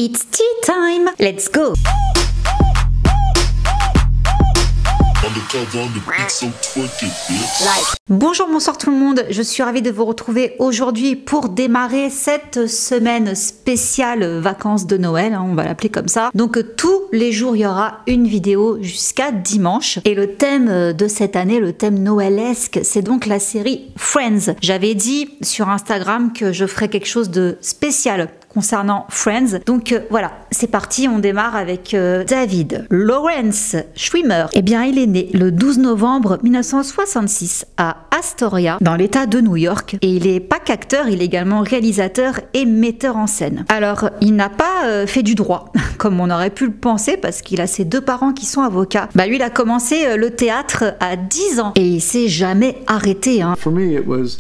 It's tea time. Let's go. Bonjour, bonsoir tout le monde, je suis ravie de vous retrouver aujourd'hui pour démarrer cette semaine spéciale vacances de Noël, on va l'appeler comme ça. Donc tous les jours il y aura une vidéo jusqu'à dimanche et le thème de cette année, le thème noëlesque, c'est donc la série Friends. J'avais dit sur Instagram que je ferais quelque chose de spécial concernant Friends. Donc voilà, c'est parti, on démarre avec David Lawrence Schwimmer. Eh bien, il est né le 12 novembre 1966 à Astoria, dans l'état de New York. Et il est pas qu'acteur, il est également réalisateur et metteur en scène. Alors, il n'a pas fait du droit, comme on aurait pu le penser, parce qu'il a ses deux parents qui sont avocats. Bah lui, il a commencé le théâtre à 10 ans et il s'est jamais arrêté. Hein. For me, it was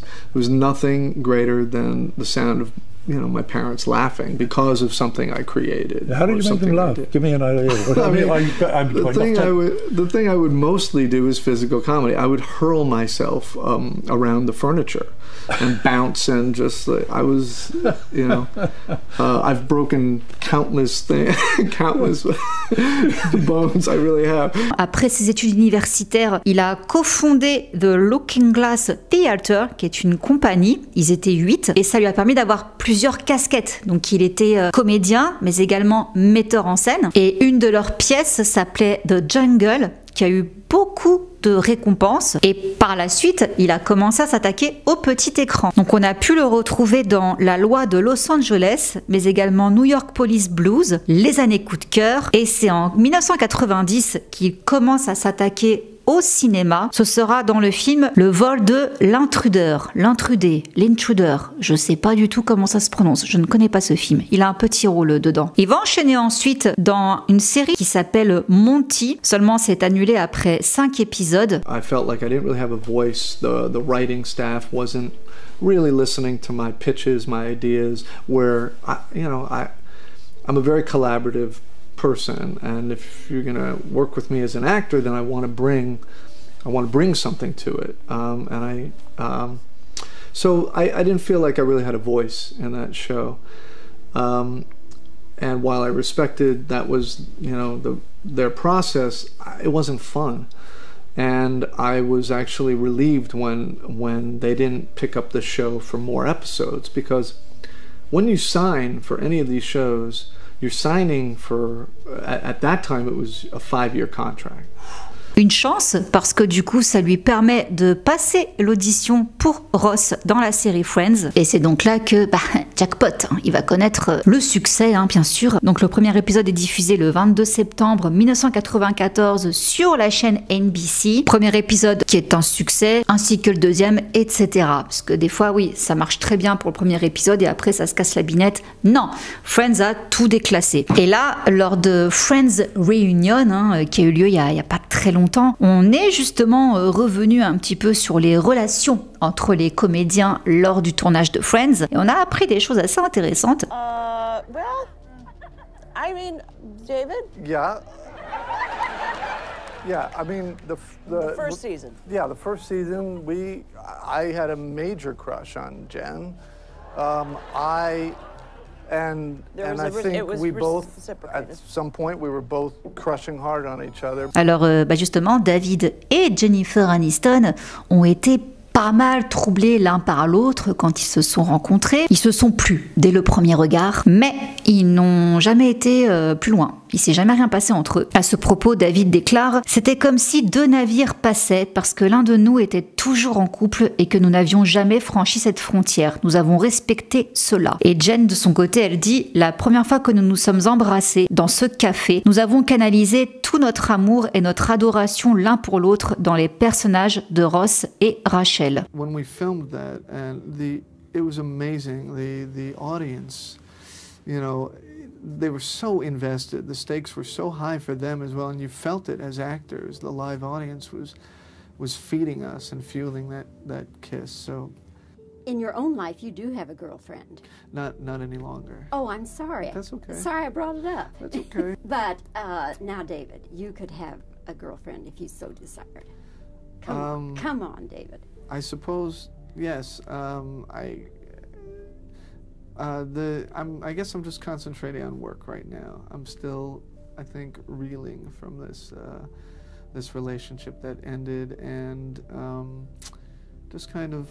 nothing greater than the sound of my parents laughing because of something I created. How did you make them laugh? Give me an idea. The thing I would mostly do is physical comedy. I would hurl myself around the furniture and bounce and just I was, I've broken countless bones. I really have. Après ses études universitaires, il a cofondé The Looking Glass Theatre, qui est une compagnie. Ils étaient 8 et ça lui a permis d'avoir plusieurs casquettes. Donc il était comédien, mais également metteur en scène. Et une de leurs pièces s'appelait The Jungle, qui a eu beaucoup de récompenses. Et par la suite, il a commencé à s'attaquer au petit écran. Donc on a pu le retrouver dans La Loi de Los Angeles, mais également New York Police Blues, Les années coup de cœur. Et c'est en 1990 qu'il commence à s'attaquer au cinéma. Ce sera dans le film Le vol de l'intrudeur, l'intrudé, l'intruder. Je sais pas du tout comment ça se prononce. Je ne connais pas ce film. Il a un petit rôle dedans. Il va enchaîner ensuite dans une série qui s'appelle Monty. Seulement, c'est annulé après 5 épisodes. I felt like I didn't really have a voice. The writing staff wasn't really listening to my pitches, my ideas. Where I'm a very collaborative person, and if you're going to work with me as an actor, then I want to bring something to it, so I didn't feel like I really had a voice in that show, and while I respected that was their process, it wasn't fun, and I was actually relieved when they didn't pick up the show for more episodes, because when you sign for any of these shows, you're signing for, at that time it was a 5-year contract. Une chance parce que du coup ça lui permet de passer l'audition pour Ross dans la série Friends et c'est donc là que jackpot, il va connaître le succès bien sûr. Donc le premier épisode est diffusé le 22 septembre 1994 sur la chaîne NBC. Premier épisode qui est un succès ainsi que le deuxième, etc. Parce que des fois oui ça marche très bien pour le premier épisode et après ça se casse la binette. Non, Friends a tout déclassé. Et là lors de Friends Reunion qui a eu lieu il y a pas très longtemps, on est justement revenu un petit peu sur les relations entre les comédiens lors du tournage de Friends et on a appris des choses assez intéressantes. Well, I mean, David? Yeah. Yeah, I mean the first season. Yeah, the first season I had a major crush on Jen. And I think we both, at some point, we were both crushing hard on each other. Alors, justement, David et Jennifer Aniston ont été pas mal troublés l'un par l'autre quand ils se sont rencontrés. Ils se sont plu dès le premier regard, mais ils n'ont jamais été plus loin. Il s'est jamais rien passé entre eux. À ce propos, David déclare « C'était comme si 2 navires passaient parce que l'un de nous était toujours en couple et que nous n'avions jamais franchi cette frontière. Nous avons respecté cela. » Et Jen, de son côté, elle dit « La première fois que nous nous sommes embrassés dans ce café, nous avons canalisé tout notre amour et notre adoration l'un pour l'autre dans les personnages de Ross et Rachel. » When we filmed that, and it was amazing. The audience, they were so invested. The stakes were so high for them as well, and you felt it as actors. The live audience was feeding us and fueling that kiss. So, in your own life, you do have a girlfriend. Not any longer. Oh, I'm sorry. That's okay. Sorry I brought it up. That's okay. But now, David, you could have a girlfriend if you so desired. Come on, David. I suppose yes. I guess I'm just concentrating on work right now. I'm still, I think, reeling from this relationship that ended, and just kind of,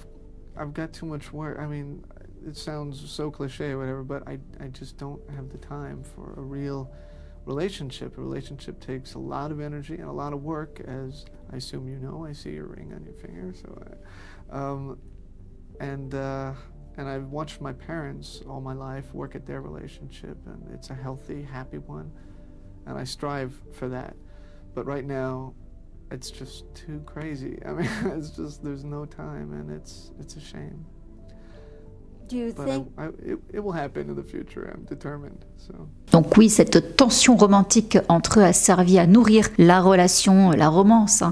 I've got too much work. I mean, it sounds so cliche or whatever, but I just don't have the time for a real relationship. A relationship takes a lot of energy and a lot of work, as I assume you know. I see your ring on your finger, so and I've watched my parents all my life work at their relationship, and it's a healthy, happy one, and I strive for that. But right now, it's just too crazy. I mean, it's just, there's no time, and it's a shame. Do you think it will happen in the future, I'm determined. So. Donc oui, cette tension romantique entre eux a servi à nourrir la relation, la romance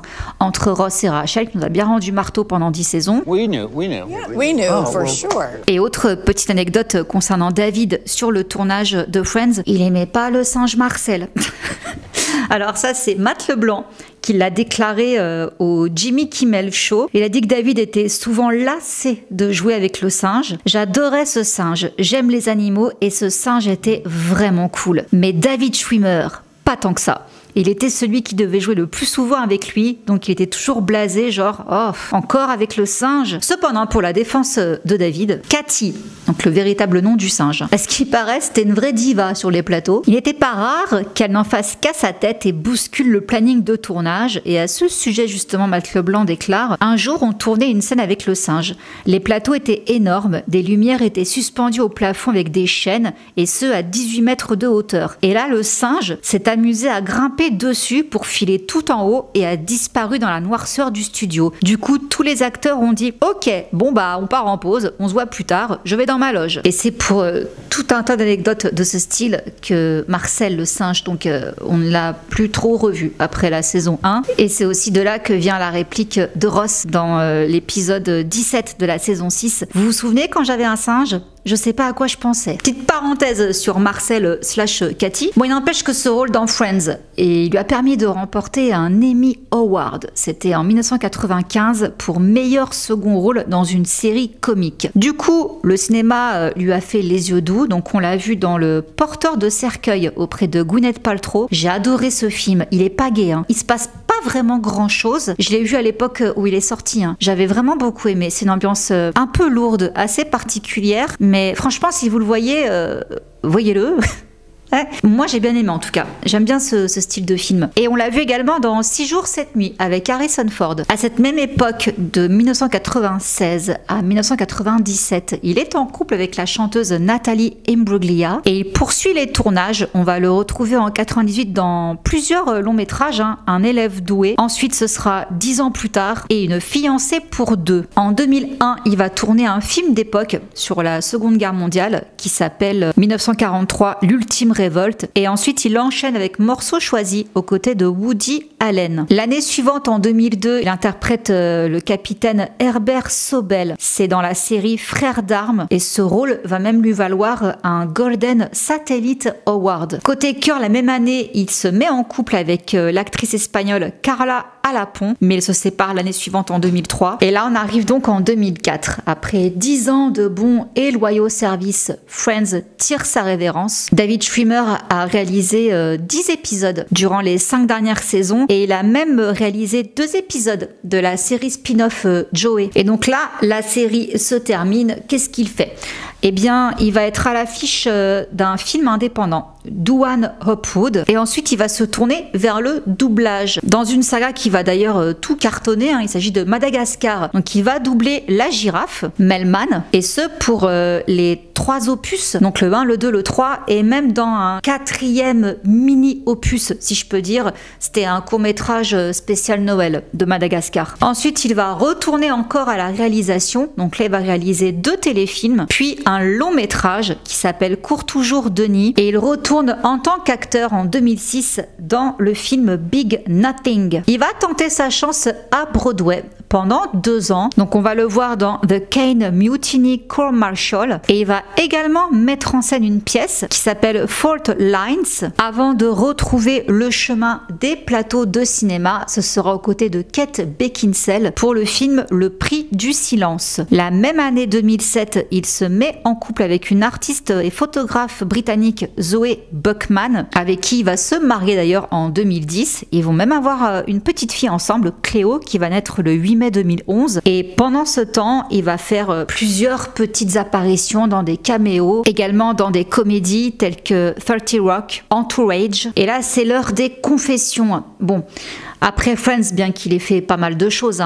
entre Ross et Rachel, qui nous a bien rendu marteau pendant 10 saisons. We knew. Yeah, we knew for sure. Et autre petite anecdote concernant David sur le tournage de Friends, il aimait pas le singe Marcel. Alors ça, c'est Matt Leblanc qui l'a déclaré au Jimmy Kimmel Show. Il a dit que David était souvent lassé de jouer avec le singe. J'adorais ce singe, j'aime les animaux et ce singe était vraiment cool. Mais David Schwimmer, pas tant que ça. Il était celui qui devait jouer le plus souvent avec lui, donc il était toujours blasé, genre « Oh, encore avec le singe !» Cependant, pour la défense de David, Cathy, donc le véritable nom du singe, à ce qu'il paraît, c'était une vraie diva sur les plateaux. Il n'était pas rare qu'elle n'en fasse qu'à sa tête et bouscule le planning de tournage. Et à ce sujet, justement, Matt Leblanc déclare « Un jour, on tournait une scène avec le singe. Les plateaux étaient énormes, des lumières étaient suspendues au plafond avec des chaînes, et ce, à 18 mètres de hauteur. Et là, le singe s'est amusé à grimper dessus pour filer tout en haut et a disparu dans la noirceur du studio. Du coup, tous les acteurs ont dit « Ok, bon bah on part en pause, on se voit plus tard, je vais dans ma loge. » Et c'est pour tout un tas d'anecdotes de ce style que Marcel le singe, donc on ne l'a plus trop revu après la saison 1. Et c'est aussi de là que vient la réplique de Ross dans l'épisode 17 de la saison 6. Vous vous souvenez quand j'avais un singe ? Je sais pas à quoi je pensais. Petite parenthèse sur Marcel / Cathy. Bon, il n'empêche que ce rôle dans Friends, et il lui a permis de remporter un Emmy Award. C'était en 1995 pour meilleur second rôle dans une série comique. Du coup, le cinéma lui a fait les yeux doux, donc on l'a vu dans Le Porteur de cercueil auprès de Gwyneth Paltrow. J'ai adoré ce film. Il est pas gai, hein. Il se passe pas vraiment grand chose. Je l'ai vu à l'époque où il est sorti, hein. J'avais vraiment beaucoup aimé. C'est une ambiance un peu lourde, assez particulière, mais franchement, si vous le voyez, voyez-le. Ouais. Moi j'ai bien aimé en tout cas, j'aime bien ce style de film. Et on l'a vu également dans 6 jours 7 nuits avec Harrison Ford. À cette même époque, de 1996 à 1997, il est en couple avec la chanteuse Natalie Imbruglia et il poursuit les tournages. On va le retrouver en 98 dans plusieurs longs métrages, hein, Un élève doué. Ensuite ce sera 10 ans plus tard et Une fiancée pour deux. En 2001, il va tourner un film d'époque sur la Seconde Guerre mondiale qui s'appelle 1943, l'ultime révolte, et ensuite il enchaîne avec Morceaux choisis aux côtés de Woody Allen. L'année suivante, en 2002, il interprète le capitaine Herbert Sobel. C'est dans la série Frères d'armes et ce rôle va même lui valoir un Golden Satellite Award. Côté cœur, la même année, il se met en couple avec l'actrice espagnole Carla Alapont, mais il se sépare l'année suivante en 2003. Et là, on arrive donc en 2004. Après 10 ans de bons et loyaux services, Friends tire sa révérence. David Schwimmer a réalisé 10 épisodes durant les 5 dernières saisons et il a même réalisé 2 épisodes de la série spin-off Joey. Et donc là, la série se termine. Qu'est-ce qu'il fait ? Eh bien, il va être à l'affiche d'un film indépendant, Doohan Hopwood, et ensuite il va se tourner vers le doublage, dans une saga qui va d'ailleurs tout cartonner, hein. Il s'agit de Madagascar, donc il va doubler la girafe, Melman, et ce pour les 3 opus, donc le 1, le 2, le 3, et même dans un 4e mini-opus, si je peux dire, c'était un court-métrage spécial Noël de Madagascar. Ensuite, il va retourner encore à la réalisation, donc là il va réaliser 2 téléfilms, puis un long métrage qui s'appelle Cours toujours Denis, et il retourne en tant qu'acteur en 2006 dans le film Big Nothing. Il va tenter sa chance à Broadway pendant 2 ans. Donc on va le voir dans The Kane Mutiny Court Martial et il va également mettre en scène une pièce qui s'appelle Fault Lines avant de retrouver le chemin des plateaux de cinéma. Ce sera aux côtés de Kate Beckinsale pour le film Le Prix du Silence. La même année 2007, il se met en couple avec une artiste et photographe britannique Zoé Buckman, avec qui il va se marier d'ailleurs en 2010. Ils vont même avoir une petite fille ensemble, Cléo, qui va naître le 8 mai 2011. Et pendant ce temps, il va faire plusieurs petites apparitions dans des caméos, également dans des comédies telles que 30 Rock, Entourage. Et là, c'est l'heure des confessions. Bon, après Friends, bien qu'il ait fait pas mal de choses,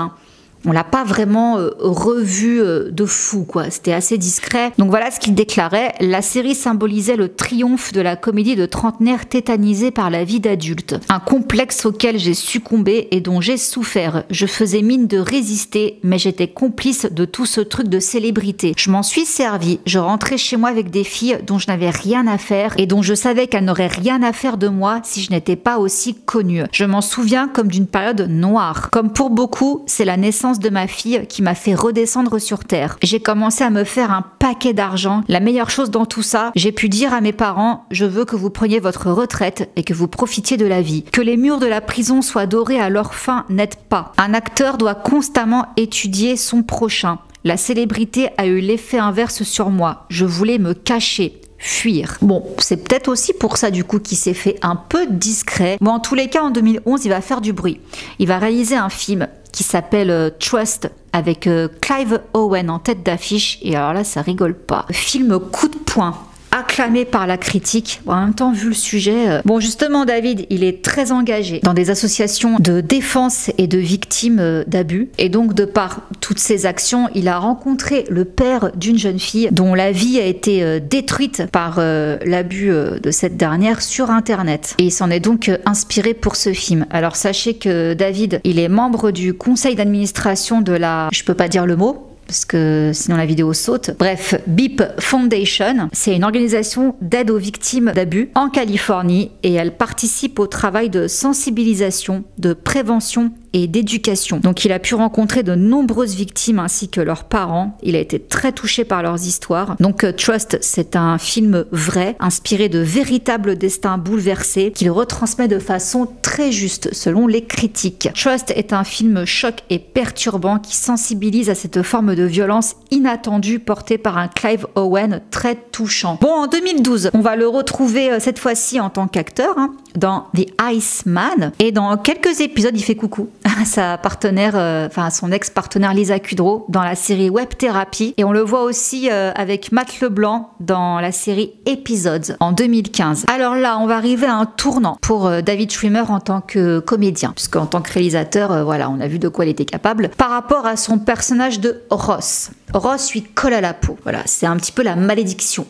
on l'a pas vraiment revu de fou, quoi. C'était assez discret. Donc voilà ce qu'il déclarait. La série symbolisait le triomphe de la comédie de trentenaire tétanisée par la vie d'adulte. Un complexe auquel j'ai succombé et dont j'ai souffert. Je faisais mine de résister, mais j'étais complice de tout ce truc de célébrité. Je m'en suis servi. Je rentrais chez moi avec des filles dont je n'avais rien à faire et dont je savais qu'elles n'auraient rien à faire de moi si je n'étais pas aussi connue. Je m'en souviens comme d'une période noire. Comme pour beaucoup, c'est la naissance de ma fille qui m'a fait redescendre sur terre. J'ai commencé à me faire un paquet d'argent. La meilleure chose dans tout ça, j'ai pu dire à mes parents, je veux que vous preniez votre retraite et que vous profitiez de la vie. Que les murs de la prison soient dorés à leur fin n'aide pas. Un acteur doit constamment étudier son prochain. La célébrité a eu l'effet inverse sur moi. Je voulais me cacher. Fuir. Bon, c'est peut-être aussi pour ça du coup qu'il s'est fait un peu discret. Bon, en tous les cas, en 2011, il va faire du bruit. Il va réaliser un film qui s'appelle Trust avec Clive Owen en tête d'affiche. Et alors là, ça rigole pas. Film coup de poing. Acclamé par la critique. Bon, en même temps, vu le sujet... Bon, justement, David, il est très engagé dans des associations de défense et de victimes d'abus. Et donc, de par toutes ces actions, il a rencontré le père d'une jeune fille dont la vie a été détruite par l'abus de cette dernière sur Internet. Et il s'en est donc inspiré pour ce film. Alors, sachez que David, il est membre du conseil d'administration de la... Je peux pas dire le mot parce que sinon la vidéo saute. Bref, BIP Foundation, c'est une organisation d'aide aux victimes d'abus en Californie et elle participe au travail de sensibilisation, de prévention et d'éducation. Donc il a pu rencontrer de nombreuses victimes ainsi que leurs parents. Il a été très touché par leurs histoires. Donc Trust, c'est un film vrai, inspiré de véritables destins bouleversés qu'il retransmet de façon très juste selon les critiques. Trust est un film choc et perturbant qui sensibilise à cette forme de violence inattendue portée par un Clive Owen très touchant. Bon, en 2012, on va le retrouver cette fois-ci en tant qu'acteur dans The Iceman et dans quelques épisodes, il fait coucou à sa partenaire, à son ex-partenaire Lisa Kudrow dans la série Web Therapy et on le voit aussi avec Matt LeBlanc dans la série Episodes en 2015. Alors là, on va arriver à un tournant pour David Schwimmer en tant que comédien, puisqu'en tant que réalisateur, voilà, on a vu de quoi il était capable par rapport à son personnage de Ross. Ross lui colle à la peau. Voilà, c'est un petit peu la malédiction.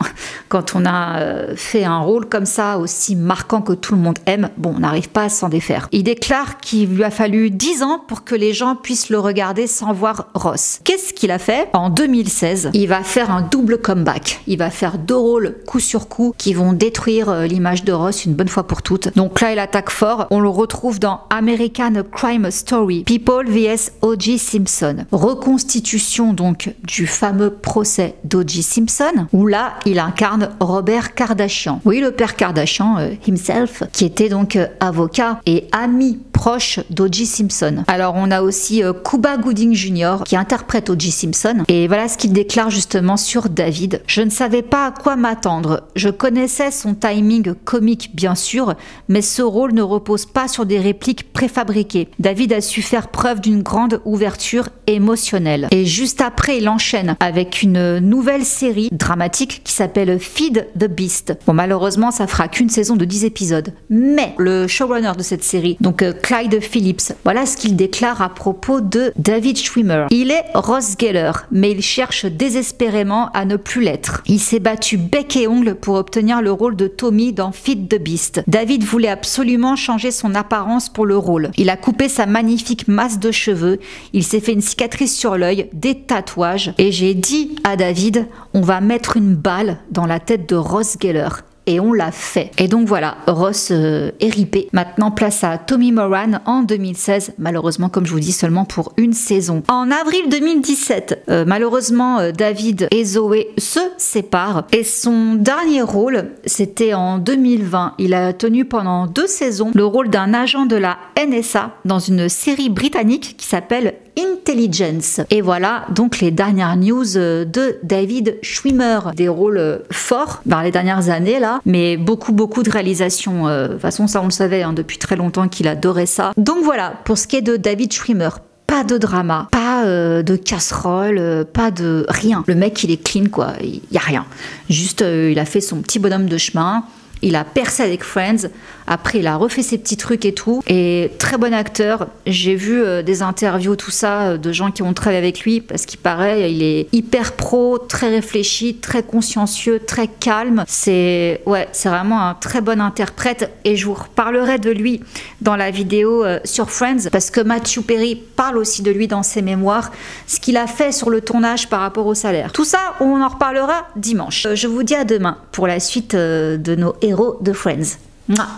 Quand on a fait un rôle comme ça, aussi marquant que tout le monde aime, bon, on n'arrive pas à s'en défaire. Il déclare qu'il lui a fallu 10 ans pour que les gens puissent le regarder sans voir Ross. Qu'est-ce qu'il a fait? En 2016, il va faire un double comeback. Il va faire 2 rôles coup sur coup qui vont détruire l'image de Ross une bonne fois pour toutes. Donc là, il attaque fort. On le retrouve dans American Crime Story, People vs O.J. Simpson. Reconstitution donc du fameux procès d'O.J. Simpson, où là, il incarne Robert Kardashian. Oui, le père Kardashian himself, qui était donc avocat et ami proche d'O.J. Simpson. Alors, on a aussi Cuba Gooding Jr. qui interprète O.J. Simpson. Et voilà ce qu'il déclare justement sur David. Je ne savais pas à quoi m'attendre. Je connaissais son timing comique, bien sûr, mais ce rôle ne repose pas sur des répliques préfabriquées. David a su faire preuve d'une grande ouverture émotionnelle. Et juste après, il enchaîne avec une nouvelle série dramatique qui s'appelle Feed the Beast. Bon, malheureusement, ça fera qu'une saison de 10 épisodes. Mais le showrunner de cette série, donc Clyde Phillips, voilà ce qu'il déclare à propos de David Schwimmer. Il est Ross Geller, mais il cherche désespérément à ne plus l'être. Il s'est battu bec et ongle pour obtenir le rôle de Tommy dans Feed the Beast. David voulait absolument changer son apparence pour le rôle. Il a coupé sa magnifique masse de cheveux, il s'est fait une cicatrice sur l'œil, des tatouages, et j'ai dit à David, on va mettre une balle dans la tête de Ross Geller. et on l'a fait. Et donc voilà, Ross est ripé. Maintenant, place à Tommy Moran en 2016, malheureusement, comme je vous dis, seulement pour une saison. En avril 2017, malheureusement, David et Zoé se séparent et son dernier rôle, c'était en 2020. Il a tenu pendant 2 saisons le rôle d'un agent de la NSA dans une série britannique qui s'appelle Intelligence. Et voilà donc les dernières news de David Schwimmer. Des rôles forts dans les dernières années là, mais beaucoup de réalisations. De toute façon, ça on le savait hein, depuis très longtemps qu'il adorait ça. Donc voilà, pour ce qui est de David Schwimmer, pas de drama, pas de casserole, pas de rien. Le mec il est clean quoi, il y a rien. Juste il a fait son petit bonhomme de chemin. Il a percé avec Friends, après il a refait ses petits trucs et tout, et très bon acteur. J'ai vu des interviews, tout ça, de gens qui ont travaillé avec lui, parce qu'il paraît, il est hyper pro, très réfléchi, très consciencieux, très calme. C'est vraiment un très bon interprète, et je vous reparlerai de lui dans la vidéo sur Friends, parce que Matthew Perry parle aussi de lui dans ses mémoires, ce qu'il a fait sur le tournage par rapport au salaire. Tout ça, on en reparlera dimanche. Je vous dis à demain pour la suite de nos héros de Friends. Mouah.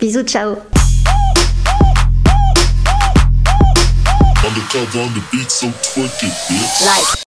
Bisous, ciao. Undercover on the beat, so twerk it, bitch. Like.